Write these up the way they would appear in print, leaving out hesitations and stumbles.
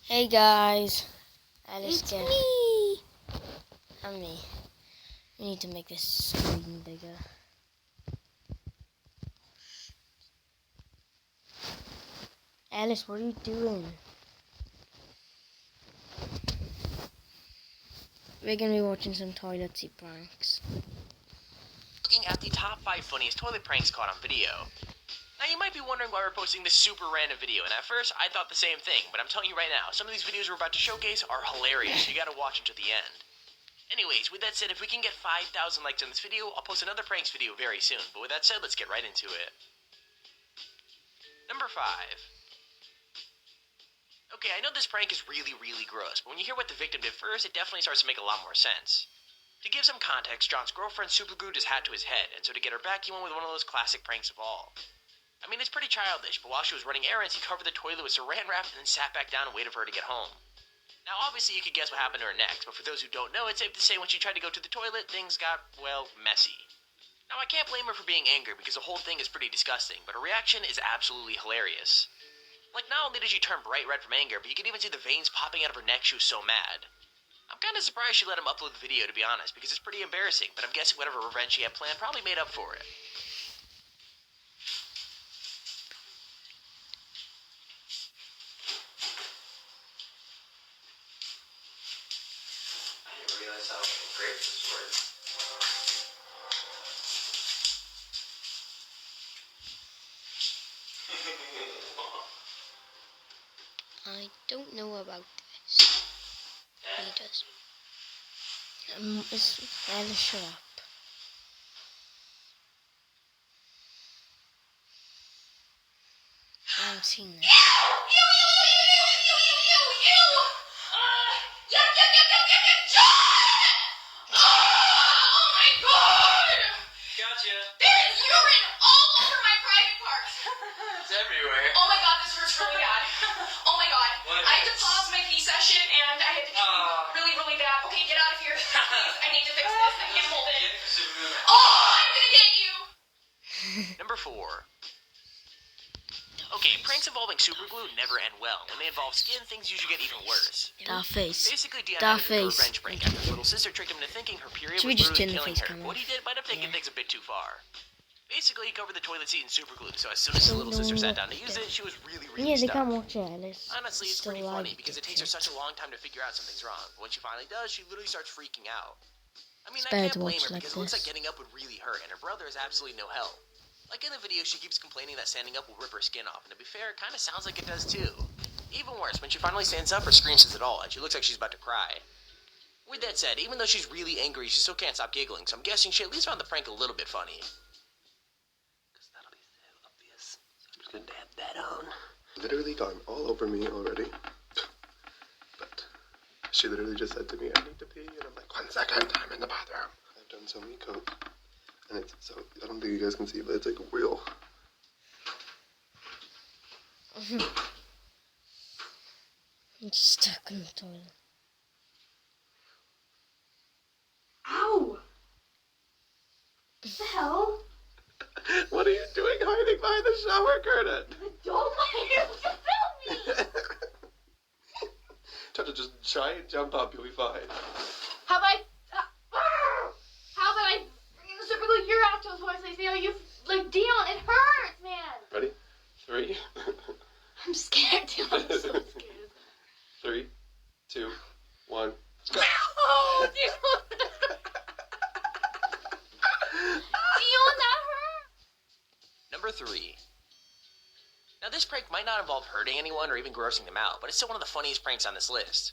Hey guys, Alice It's again. me. And me. We need to make this screen bigger. Alice, what are you doing? We're gonna be watching some toilet seat pranks. Looking at the top 5 funniest toilet pranks caught on video. Now you might be wondering why we're posting this super random video, and at first I thought the same thing, but I'm telling you right now, some of these videos we're about to showcase are hilarious, so you gotta watch until the end. Anyways, with that said, if we can get 5,000 likes on this video, I'll post another pranks video very soon, but with that said, let's get right into it. Number 5. Okay, I know this prank is really gross, but when you hear what the victim did first, it definitely starts to make a lot more sense. To give some context, John's girlfriend superglued his hat to his head, and so to get her back, he went with one of those classic pranks of all. I mean, it's pretty childish, but while she was running errands, he covered the toilet with saran wrap and then sat back down and waited for her to get home. Now, obviously, you could guess what happened to her next, but for those who don't know, it's safe to say when she tried to go to the toilet, things got, well, messy. Now, I can't blame her for being angry because the whole thing is pretty disgusting, but her reaction is absolutely hilarious. Like, not only did she turn bright red from anger, but you could even see the veins popping out of her neck. She was so mad. I'm kinda surprised she let him upload the video, to be honest, because it's pretty embarrassing, but I'm guessing whatever revenge she had planned probably made up for it. I didn't realize how great this was. I don't know about this. He does. Alice, shut up. I haven't seen this. Gotcha. There's urine all over my private parts. It's everywhere. Oh my god, this hurts really bad. Oh my god. What I had to hurts? pause my pee session and I had to pee really bad. Okay, get out of here. Please, I need to fix this. I can't hold it. Oh, I'm gonna get you. Number 4. Okay, pranks involving superglue never end well. When they involve skin, things usually get even worse. That face. Basically, Dion That had a face. revenge prank after his little sister tricked him into thinking her period Should we was just literally turn the killing face her. cam What he off? did might have taken Yeah. things a bit too far. Basically, he covered the toilet seat in superglue, so as soon as his little sister sat down to use it, she was really Yeah, they stuck. can't watch it, Alice. Honestly, it's Still pretty funny live, because it takes her dipshit. such a long time to figure out something's wrong. But when she finally does, she literally starts freaking out. I mean, It's I better can't to blame watch her like because it looks like this. getting up would really hurt, and her brother is absolutely no help. Like in the video, she keeps complaining that standing up will rip her skin off, and to be fair, it kind of sounds like it does too. Even worse, when she finally stands up, her scream says it all, and she looks like she's about to cry. With that said, even though she's really angry, she still can't stop giggling, so I'm guessing she at least found the prank a little bit funny. Because that'll be so obvious. So I'm just gonna dab that on. Literally gone all over me already. But she literally just said to me, I need to pee, and I'm like, 1 second, I'm in the bathroom. I've done so many coats, and it's so, I don't think you guys can see, but it's like real. I'm stuck in the toilet. Ow. What the hell? What are you doing hiding behind the shower curtain? Don't let you film me. Try to just try and jump up, you'll be fine. How about I bring the super glue your out to his voice and I see how you like Dion, it hurts, man. Ready? 3, I'm scared, Dion. I'm so scared. 3, 2, 1. Oh, Dion. Dion, that hurt. Number 3. Now this prank might not involve hurting anyone or even grossing them out, but it's still one of the funniest pranks on this list.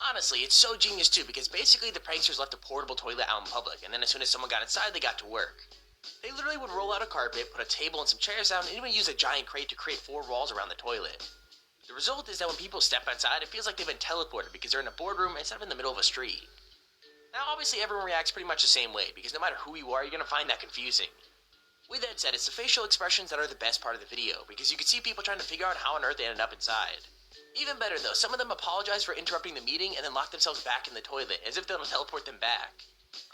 Honestly, it's so genius too, because basically the pranksters left a portable toilet out in public, and then as soon as someone got inside, they got to work. They literally would roll out a carpet, put a table and some chairs down, and even use a giant crate to create 4 walls around the toilet. The result is that when people step outside, it feels like they've been teleported because they're in a boardroom instead of in the middle of a street. Now obviously everyone reacts pretty much the same way, because no matter who you are, you're going to find that confusing. With that said, it's the facial expressions that are the best part of the video, because you can see people trying to figure out how on earth they ended up inside. Even better though, some of them apologize for interrupting the meeting and then lock themselves back in the toilet, as if they'll teleport them back.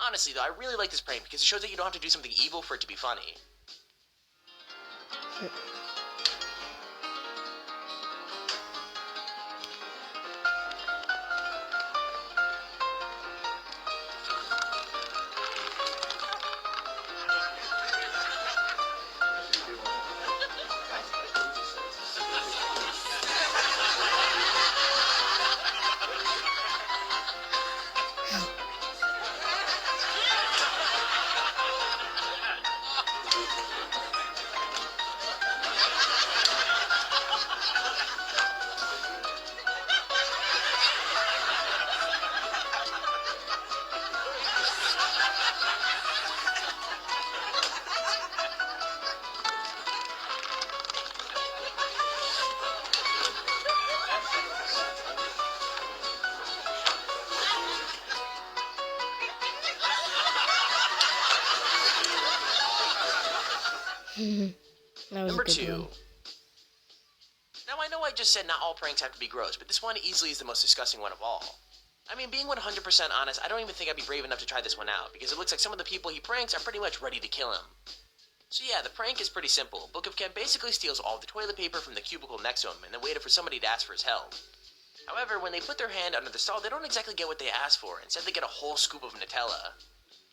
Honestly though, I really like this prank because it shows that you don't have to do something evil for it to be funny. That was Number a good 2. one. Now I know I just said not all pranks have to be gross, but this one easily is the most disgusting one of all. I mean, being 100% honest, I don't even think I'd be brave enough to try this one out, because it looks like some of the people he pranks are pretty much ready to kill him. So yeah, the prank is pretty simple. Book of Ken basically steals all the toilet paper from the cubicle next to him, and then waited for somebody to ask for his help. However, when they put their hand under the stall, they don't exactly get what they asked for. Instead, they get a whole scoop of Nutella.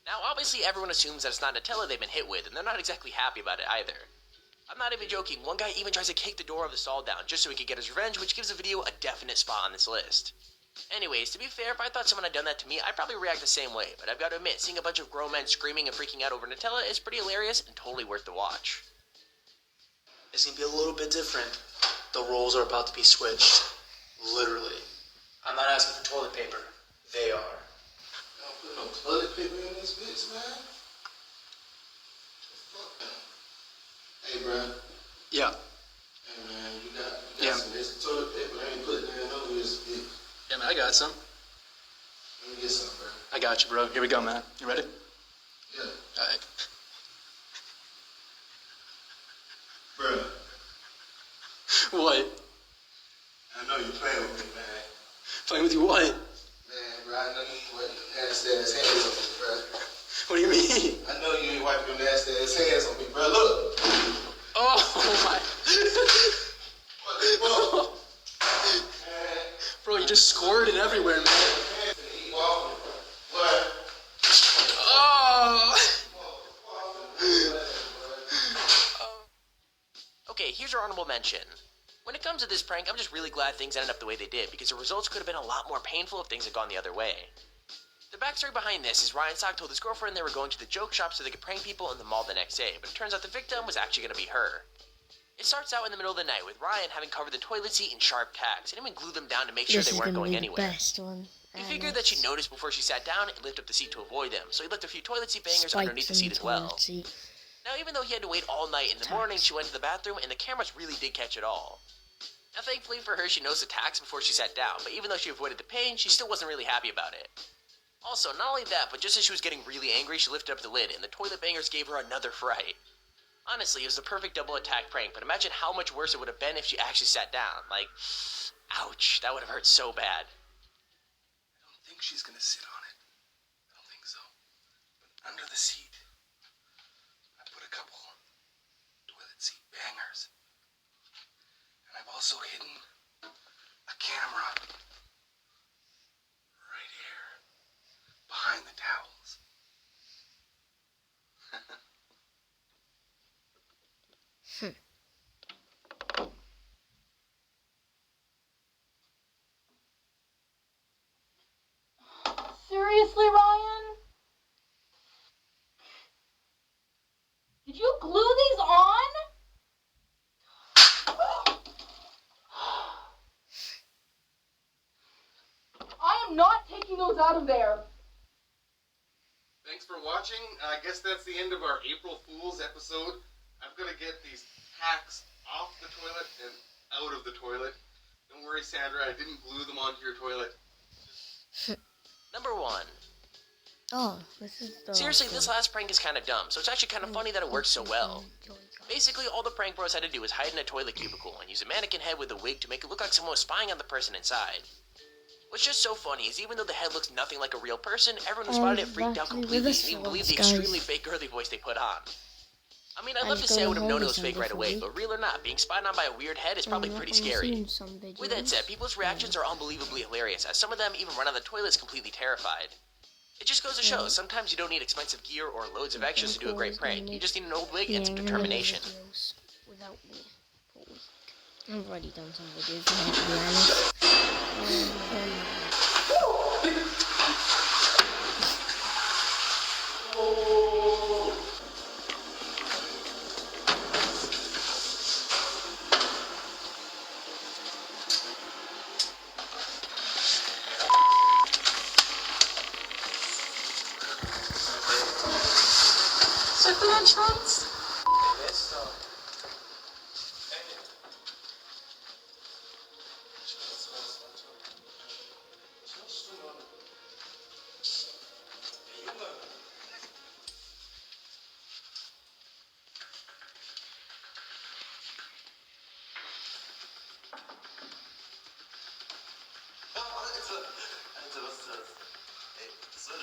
Now, obviously, everyone assumes that it's not Nutella they've been hit with, and they're not exactly happy about it either. I'm not even joking, one guy even tries to kick the door of the stall down just so he could get his revenge, which gives the video a definite spot on this list. Anyways, to be fair, if I thought someone had done that to me, I'd probably react the same way, but I've got to admit, seeing a bunch of grown men screaming and freaking out over Nutella is pretty hilarious and totally worth the watch. It's gonna be a little bit different. The roles are about to be switched. Literally. I'm not asking for toilet paper. They are. Don't put no toilet paper in this bitch, man. Hey, bro. Yeah. Hey, man, you got some extra toilet paper. I ain't putting that over this bitch. Yeah, man, I got some. Let me get some, bro. I got you, bro. Here we go, man. You ready? Yeah. Alright. Bro, What? I know you playing with me, man. Playing with you what? Man, bro, I know you ain't wiping your nasty ass hands on me, bro. What do you mean? I know you ain't wiping your nasty ass hands on me, bro. Look. Oh my. What the fuck? Man, Bro, you just squirted everywhere, man. man, finna eat off me. What? Oh! Okay, here's your honorable mention. When it comes to this prank, I'm just really glad things ended up the way they did, because the results could have been a lot more painful if things had gone the other way. The backstory behind this is Ryan Sock told his girlfriend they were going to the joke shop so they could prank people in the mall the next day, but it turns out the victim was actually going to be her. It starts out in the middle of the night with Ryan having covered the toilet seat in sharp tacks and even glued them down to make sure This they is weren't gonna going be the anywhere. best one. He figured that she'd noticed before she sat down and lift up the seat to avoid them, so he left a few toilet seat bangers underneath the seat as well. Now, even though he had to wait all night in the morning, she went to the bathroom and the cameras really did catch it all. Now, thankfully for her, she noticed the tacks before she sat down, but even though she avoided the pain, she still wasn't really happy about it. Also, not only that, but just as she was getting really angry, she lifted up the lid, and the toilet bangers gave her another fright. Honestly, it was the perfect double attack prank, but imagine how much worse it would have been if she actually sat down. Like, ouch, that would have hurt so bad. I don't think she's gonna sit on it. I don't think so. But under the seat, I put a couple toilet seat bangers. And I've also hidden a camera right here behind the towels. Seriously, Ryan? Did you glue these on? I am not taking those out of there. Thanks for watching. I guess that's the end of our April Fool's episode. I'm gonna get these tacks off the toilet and out of the toilet. Don't worry, Sandra, I didn't glue them onto your toilet. Number 1. Oh, this is the Seriously, this last prank is kind of dumb, so it's actually kind of funny that it worked so well. Basically, all the prank bros had to do was hide in a toilet cubicle and use a mannequin head with a wig to make it look like someone was spying on the person inside. What's just so funny is even though the head looks nothing like a real person, everyone who spotted it freaked out exactly completely with and us even believed the guys. extremely fake girly voice they put on. I mean, I'd I love to just say I go would have to known it hold was fake some right away, differently. but real or not, being spied on by a weird head is probably pretty scary. With that said, people's reactions are unbelievably hilarious, as some of them even run out of the toilets completely terrified. It just goes to show, sometimes you don't need expensive gear or loads of extras to do a great prank, you just need an old wig and some determination. Without me. I've already done some videos, to be honest. Circle entrance? And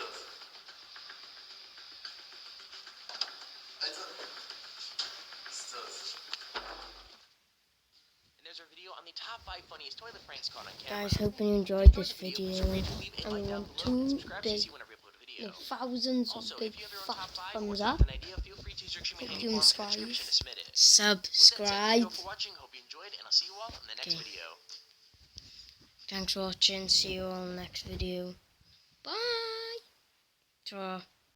there's our video on the top 5 funniest toilet pranks caught on camera. Guys, hoping you If you enjoyed this video, video. feel free to leave a And we like down want below and 2 subscribe so you big, see whenever we upload a video. thousands of Also, big if you have your own fat top 5 or thumbs just up. have an idea, feel free to search me Hope any you form in the subscribe. description to submit it. With that said, thank you Subscribe. all for watching, hope you enjoyed, and I'll see you all in the next video. Thanks for watching. See you all next video. Bye. Ta.